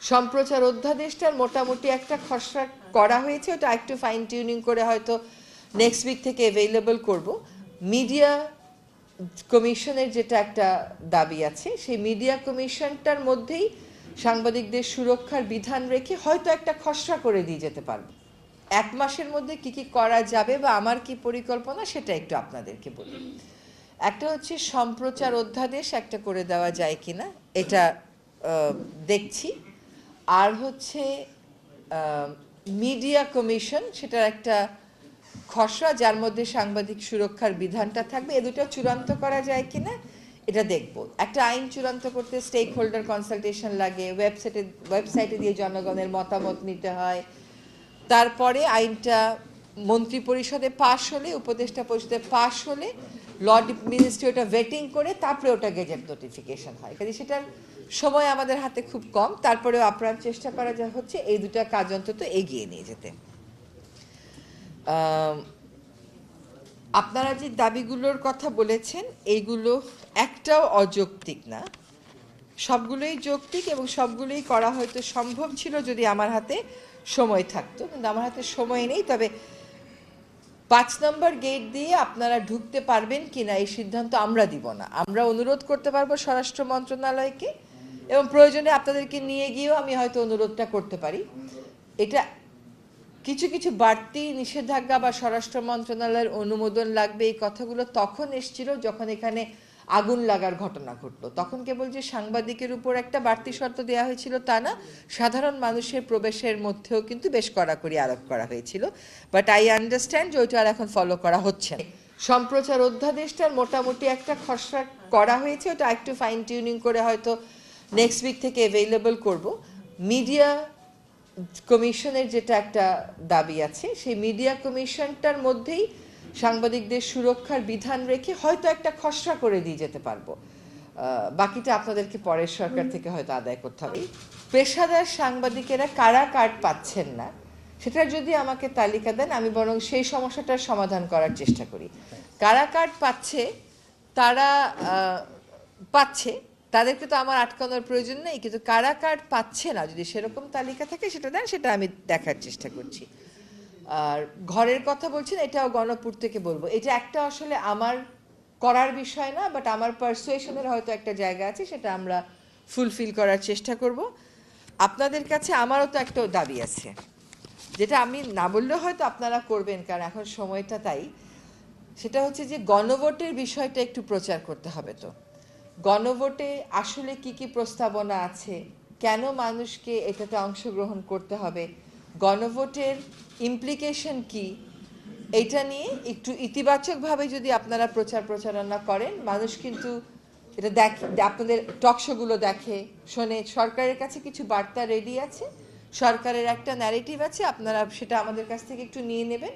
সম্প্রচার অধ্যাদেশটার মোটামুটি একটা খসড়া করা হয়েছে, ওটা একটু ফাইন টিউনিং করে হয়তো নেক্সট উইক থেকে অ্যাভেলেবল করব। মিডিয়া কমিশনের যেটা একটা দাবি আছে, সেই মিডিয়া কমিশনটার মধ্যেই সাংবাদিকদের সুরক্ষার বিধান রেখে হয়তো একটা খসড়া করে দিয়ে যেতে পারবো। 1 মাসের মধ্যে কি কি করা যাবে বা আমার কি পরিকল্পনা সেটা একটু আপনাদেরকে বলি। একটা হচ্ছে সম্প্রচার অধ্যাদেশ একটা করে দেওয়া যায় কিনা, এটা দেখছি। আর হচ্ছে মিডিয়া কমিশন, সেটার একটা খসড়া যার মধ্যে সাংবাদিক সুরক্ষার বিধানটা থাকবে, এ দুটো চূড়ান্ত করা যায় কিনা এটা দেখব। একটা আইন চূড়ান্ত করতে স্টেক হোল্ডার কনসালটেশন লাগে, ওয়েবসাইটে দিয়ে জনগণের মতামত নিতে হয়, তারপরে আইনটা মন্ত্রী পরিষদে পাশ হলে, উপদেষ্টা পরিষদে পাশ হলে ল মিনিস্ট্রি ওটা ভেটিং করে তারপরে ওটা গেজেট নোটিফিকেশন হয়। কাজে সেটার সময় আমাদের হাতে খুব কম, তারপরেও আপ্রাণ চেষ্টা করা যা হচ্ছে এই দুটা কাজ অন্তত এগিয়ে নিয়ে যেতে। আপনারা যে দাবিগুলোর কথা বলেছেন এইগুলো একটাও অযৌক্তিক না, সবগুলোই যৌক্তিক এবং সবগুলোই করা হয়তো সম্ভব ছিল যদি আমার হাতে সময় থাকতো, কিন্তু আমার হাতে সময় নেই। তবে 5 নম্বর গেট দিয়ে আপনারা ঢুকতে পারবেন কিনা এই সিদ্ধান্ত আমরা দিব না। আমরা অনুরোধ করতে পারবো স্বরাষ্ট্র মন্ত্রণালয়কে, এবং প্রয়োজনে আপনাদেরকে নিয়ে গিয়েও আমি হয়তো অনুরোধটা করতে পারি। এটা কিছু কিছু বাড়তি নিষেধাজ্ঞা বা স্বরাষ্ট্র মন্ত্রণালয়ের অনুমোদন লাগবে, এই কথাগুলো তখন এসেছিল যখন এখানে আগুন লাগার ঘটনা ঘটলো। তখন কেবল যে সাংবাদিকের উপর একটা বাড়তি শর্ত দেওয়া হয়েছিল তা না, সাধারণ মানুষের প্রবেশের মধ্যেও কিন্তু বেশ কড়াকড়ি আরোপ করা হয়েছিল। বাট আই আন্ডারস্ট্যান্ড যে ওইটা আর এখন ফলো করা হচ্ছে না। সম্প্রচার অধ্যাদেশটার মোটামুটি একটা খসড়া করা হয়েছে, ওটা একটু ফাইন টিউনিং করে হয়তো নেক্সট উইক থেকে অ্যাভেলেবল করব। মিডিয়া কমিশনের যেটা একটা দাবি আছে, সেই মিডিয়া কমিশনটার মধ্যেই সাংবাদিকদের সুরক্ষার বিধান রেখে হয়তো একটা খসড়া করে দিয়ে যেতে পারবো। বাকিটা আপনাদেরকে পরের সরকার থেকে হয়তো আদায় করতে হবে। পেশাদার সাংবাদিকেরা কারা কার্ড পাচ্ছেন না সেটা যদি আমাকে তালিকা দেন, আমি বরং সেই সমস্যাটার সমাধান করার চেষ্টা করি। কারা কার্ড পাচ্ছে, তারা পাচ্ছে, তাদেরকে তো আমার আটকানোর প্রয়োজন নেই, কিন্তু কারা কার্ড পাচ্ছে না যদি সেরকম তালিকা থাকে সেটা দেন, সেটা আমি দেখার চেষ্টা করছি। আর ঘরের কথা বলছেন, এটাও গণপুর থেকে বলবো, এটা একটা আসলে আমার করার বিষয় না, বাট আমার পারসুয়েশনের হয়তো একটা জায়গা আছে, সেটা আমরা ফুলফিল করার চেষ্টা করব। আপনাদের কাছে আমারও তো একটা দাবি আছে, যেটা আমি না বললেও হয়তো আপনারা করবেন, কারণ এখন সময়টা তাই। সেটা হচ্ছে যে গণভোটের বিষয়টা একটু প্রচার করতে হবে। তো গণভোটে আসলে কি কি প্রস্তাবনা আছে, কেন মানুষকে এটাতে অংশগ্রহণ করতে হবে, গণভোটের ইমপ্লিকেশন কি, এটা নিয়ে একটু ইতিবাচকভাবে যদি আপনারা প্রচারণা করেন, মানুষ কিন্তু এটা দেখে, আপনাদের টকশোগুলো দেখে শোনে, সরকারের কাছে কিছু বার্তা রেডি আছে, সরকারের একটা ন্যারেটিভ আছে, আপনারা সেটা আমাদের কাছ থেকে একটু নিয়ে নেবেন।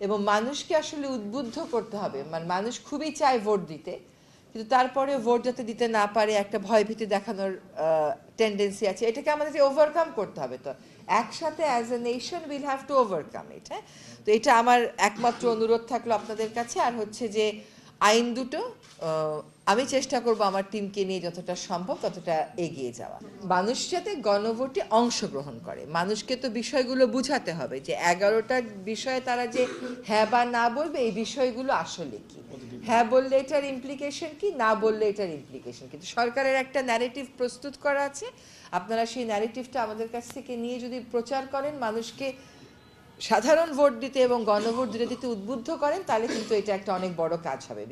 এবং মানুষকে আসলে উদ্বুদ্ধ করতে হবে, মানে মানুষ খুবই চায় ভোট দিতে, কিন্তু তারপরে ভোট যাতে দিতে না পারে একটা ভয়ভীতি দেখানোর টেন্ডেন্সি আছে, এটাকে আমাদেরকে ওভারকাম করতে হবে। তো একসাথে as a nation will have to overcome ইট। হ্যাঁ, তো এটা আমার একমাত্র অনুরোধ থাকলো আপনাদের কাছে। আর হচ্ছে যে আইন দুটো আমি চেষ্টা করব আমার টিমকে নিয়ে যতটা সম্ভব ততটা এগিয়ে যাওয়া। মানুষ যাতে গণভোটে অংশগ্রহণ করে, মানুষকে তো বিষয়গুলো বুঝাতে হবে যে 11টা বিষয়ে তারা যে হ্যাঁ বা না বলবে, এই বিষয়গুলো আসলে কি, হ্যাঁ বললে এটার ইমপ্লিকেশন কি, না বললে এটার ইমপ্লিকেশন। কিন্তু সরকারের একটা ন্যারেটিভ প্রস্তুত করা আছে, আপনারা সেই ন্যারেটিভটা আমাদের কাছ থেকে নিয়ে যদি প্রচার করেন, মানুষকে সাধারণ ভোট দিতে এবং গণভোট দিতে উদ্বুদ্ধ করেন, তাহলে কিন্তু এটা একটা অনেক বড় কাজ হবে।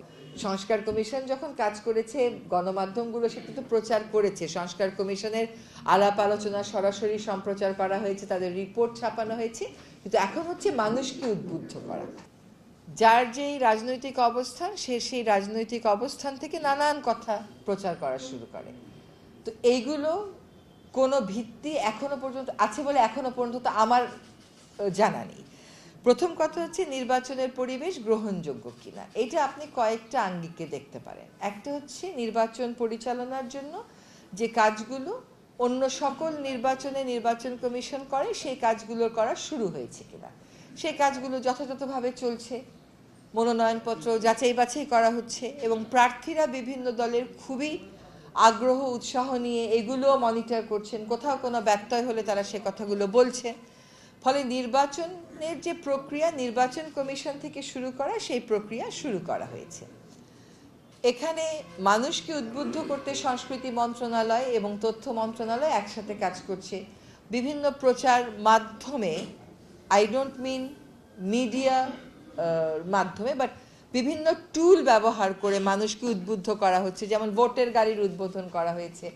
সংস্কার কমিশন যখন কাজ করেছে, গণমাধ্যমগুলো সেটা তো প্রচার করেছে, সংস্কার কমিশনের আলাপ আলোচনা সরাসরি সম্প্রচার করা হয়েছে, তাদের রিপোর্ট ছাপানো হয়েছে, কিন্তু এখন হচ্ছে মানুষকে উদ্বুদ্ধ করা। যার যেই রাজনৈতিক অবস্থান, সে সেই রাজনৈতিক অবস্থান থেকে নানান কথা প্রচার করা শুরু করে। তো এইগুলো কোনো ভিত্তি এখনো পর্যন্ত আছে বলে এখনো পর্যন্ত আমার জানা নেই। প্রথম কথা হচ্ছে নির্বাচনের পরিবেশ গ্রহণযোগ্য কিনা, এটা আপনি কয়েকটা আঙ্গিকে দেখতে পারেন। একটা হচ্ছে নির্বাচন পরিচালনার জন্য যে কাজগুলো অন্য সকল নির্বাচনে নির্বাচন কমিশন করে, সেই কাজগুলো করা শুরু হয়েছে কিনা, সেই কাজগুলো যথাযথভাবে চলছে, মনোনয়নপত্র যাচাই বাছাই করা হচ্ছে এবং প্রার্থীরা বিভিন্ন দলের খুবই আগ্রহ উৎসাহ নিয়ে এগুলোও মনিটর করছেন, কোথাও কোনো ব্যত্যয় হলে তারা সে কথাগুলো বলছেন। ফলে নির্বাচনের যে প্রক্রিয়া, নির্বাচন কমিশন থেকে শুরু করা, সেই প্রক্রিয়া শুরু করা হয়েছে। এখানে মানুষকে উদ্বুদ্ধ করতে সংস্কৃতি মন্ত্রণালয় এবং তথ্য মন্ত্রণালয় একসাথে কাজ করছে। বিভিন্ন প্রচার মাধ্যমে, আই ডোন্ট মিন মিডিয়া মাধ্যমে, বাট বিভিন্ন টুল ব্যবহার করে মানুষকে উদ্বুদ্ধ করা হচ্ছে। যেমন ভোটের গাড়ির উদ্বোধন করা হয়েছে।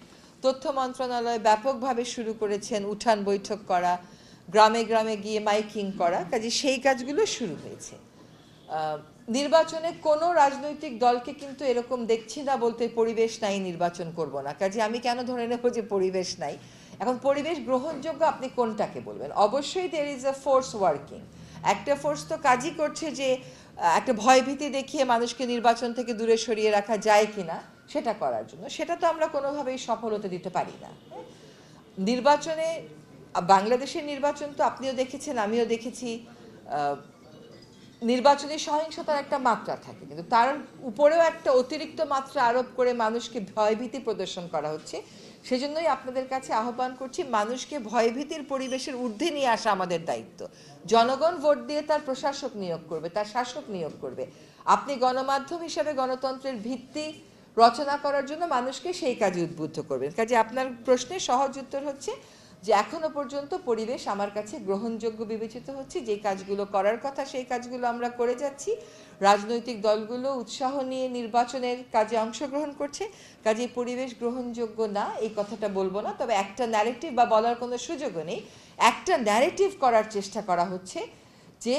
তথ্য মন্ত্রণালয় ব্যাপকভাবে শুরু করেছেন উঠান বৈঠক করা, গ্রামে গ্রামে গিয়ে মাইকিং করা, কাজে সেই কাজগুলো শুরু হয়েছে। নির্বাচনে কোনো রাজনৈতিক দলকে কিন্তু এরকম দেখছি না বলতে পরিবেশ নাই, নির্বাচন করব না। কাজে আমি কেন ধরে নেব যে পরিবেশ নাই? এখন পরিবেশ গ্রহণযোগ্য আপনি কোনটাকে বলবেন? অবশ্যই there is a force working. একটা ফোর্স তো কাজই করছে যে একটা ভয়ভীতি দেখিয়ে মানুষকে নির্বাচন থেকে দূরে সরিয়ে রাখা যায় কিনা সেটা করার জন্য। সেটা তো আমরা কোনোভাবেই সফল হতে দিতে পারি না। নির্বাচনে, বাংলাদেশের নির্বাচন তো আপনিও দেখেছেন, আমিও দেখেছি, নির্বাচনী সহিংসতার একটা মাত্রা থাকে, কিন্তু তার উপরেও একটা অতিরিক্ত মাত্রা আরোপ করে মানুষকে ভয়ভীতি প্রদর্শন করা হচ্ছে। সেজন্যই আপনাদের কাছে আহ্বান করছি, মানুষকে ভয়ভীতির পরিবেশের ঊর্ধ্বে নিয়ে আসা আমাদের দায়িত্ব। জনগণ ভোট দিয়ে তার প্রশাসক নিয়োগ করবে, তার শাসক নিয়োগ করবে। আপনি গণমাধ্যম হিসাবে গণতন্ত্রের ভিত্তি রচনা করার জন্য মানুষকে সেই কাজে উদ্বুদ্ধ করবেন। কাজে আপনার প্রশ্নের সহজ উত্তর হচ্ছে যে এখনো পর্যন্ত পরিবেশ আমার কাছে গ্রহণযোগ্য বিবেচিত হচ্ছে। যে কাজগুলো করার কথা সেই কাজগুলো আমরা করে যাচ্ছি। রাজনৈতিক দলগুলো উৎসাহ নিয়ে নির্বাচনের কাজে অংশগ্রহণ করছে। কাজে পরিবেশ গ্রহণযোগ্য না এই কথাটা বলবো না, তবে একটা ন্যারেটিভ বা বলার কোনো সুযোগও নেই। একটা ন্যারেটিভ করার চেষ্টা করা হচ্ছে যে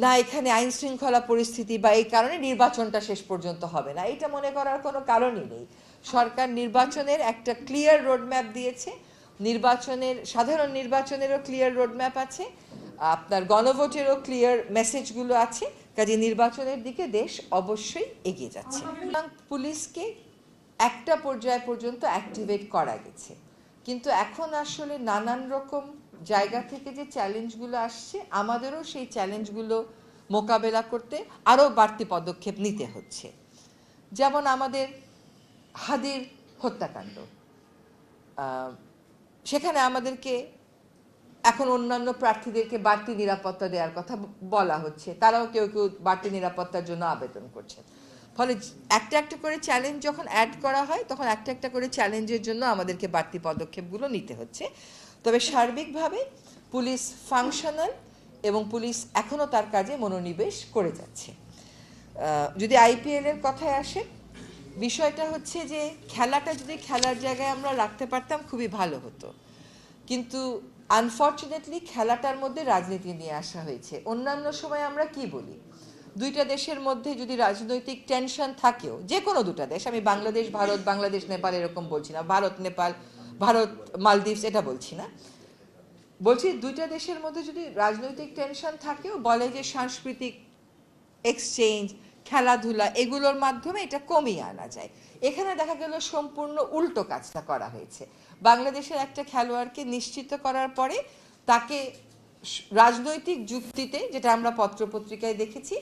না, এখানে আইন শৃঙ্খলা পরিস্থিতি বা এই কারণে নির্বাচনটা শেষ পর্যন্ত হবে না, এটা মনে করার কোনো কারণই নেই। সরকার নির্বাচনের একটা ক্লিয়ার রোডম্যাপ দিয়েছে। নির্বাচনের, সাধারণ নির্বাচনেরও ক্লিয়ার রোডম্যাপ আছে, আপনার গণভোটেরও ক্লিয়ার মেসেজগুলো আছে। কাজে নির্বাচনের দিকে দেশ অবশ্যই এগিয়ে যাচ্ছে। পুলিশকে একটা পর্যায় পর্যন্ত অ্যাক্টিভেট করা গেছে, কিন্তু এখন আসলে নানান রকম জায়গা থেকে যে চ্যালেঞ্জগুলো আসছে, আমাদেরও সেই চ্যালেঞ্জগুলো মোকাবেলা করতে আরও বাড়তি পদক্ষেপ নিতে হচ্ছে। যেমন আমাদের হাদির হত্যাকাণ্ড, সেখানে আমাদেরকে এখন অন্যান্য প্রার্থীদেরকে বাড়তি নিরাপত্তা দেওয়ার কথা বলা হচ্ছে, তারাও কেউ কেউ বাড়তি নিরাপত্তার জন্য আবেদন করছেন। ফলে একটা একটা করে চ্যালেঞ্জ যখন অ্যাড করা হয়, তখন একটা একটা করে চ্যালেঞ্জের জন্য আমাদেরকে বাড়তি পদক্ষেপগুলো নিতে হচ্ছে। তবে সার্বিকভাবে পুলিশ ফাংশনাল এবং পুলিশ এখনও তার কাজে মনোনিবেশ করে যাচ্ছে। যদি আইপিএলের কথায় আসে, বিষয়টা হচ্ছে যে খেলাটা যদি খেলার জায়গায় আমরা রাখতে পারতাম খুবই ভালো হতো, কিন্তু আনফর্চুনেটলি খেলাটার মধ্যে রাজনীতি নিয়ে আসা হয়েছে। অন্যান্য সময় আমরা কি বলি, দুইটা দেশের মধ্যে যদি রাজনৈতিক টেনশন থাকেও, যে কোনো দুটা দেশ, আমি বাংলাদেশ ভারত, বাংলাদেশ নেপাল এরকম বলছি না, ভারত নেপাল, ভারত মালদ্বীপস এটা বলছি না, বলছি দুইটা দেশের মধ্যে যদি রাজনৈতিক টেনশন থাকেও বলে যে সাংস্কৃতিক এক্সচেঞ্জ, খেলাধুলা এগুলোর মাধ্যমে এটা কমিয়ে আনা যায়। এখানে দেখা গেল সম্পূর্ণ উল্টো কাজটা করা হয়েছে। বাংলাদেশের একটা খেলোয়াড়কে নিশ্চিত করার পরে তাকে রাজনৈতিক যুক্তিতে, যেটা আমরা পত্রপত্রিকায় দেখেছি,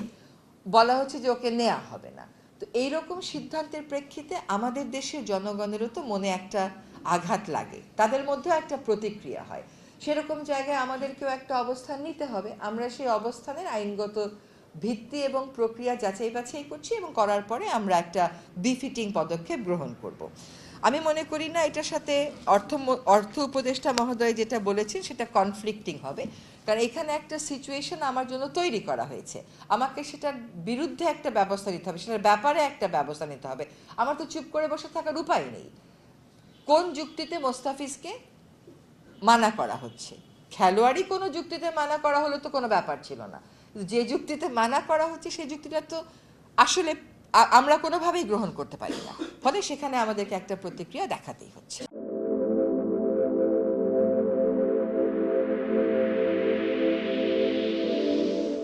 বলা হচ্ছে যে ওকে নেওয়া হবে না। তো এইরকম সিদ্ধান্তের প্রেক্ষিতে আমাদের দেশের জনগণেরও তো মনে একটা আঘাত লাগে, তাদের মধ্যেও একটা প্রতিক্রিয়া হয়। সেরকম জায়গায় আমাদেরকেও একটা অবস্থান নিতে হবে। আমরা সেই অবস্থানের আইনগত ভিত্তি এবং প্রক্রিয়া যাচাই বাছাই করছি এবং করার পরে আমরা একটা বিফিটিং পদক্ষেপ গ্রহণ করব। আমি মনে করি না এটার সাথে অর্থ উপদেষ্টা মহোদয় যেটা বলেছেন সেটা কনফ্লিক্টিং হবে, কারণ এখানে একটা সিচুয়েশন আমার জন্য তৈরি করা হয়েছে, আমাকে সেটার বিরুদ্ধে একটা ব্যবস্থা নিতে হবে, সেটার ব্যাপারে একটা ব্যবস্থা নিতে হবে। আমার তো চুপ করে বসে থাকার উপায় নেই। কোন যুক্তিতে মোস্তাফিজকে মানা করা হচ্ছে? খেলোয়াড়ই কোনো যুক্তিতে মানা করা হলে তো কোনো ব্যাপার ছিল না, যে যুক্তিতে মানা করা হচ্ছে সেই যুক্তিটা তো আসলে আমরা কোনোভাবেই গ্রহণ করতে পারি না। ফলে সেখানে আমাদেরকে একটা প্রতিক্রিয়া দেখাতেই হচ্ছে।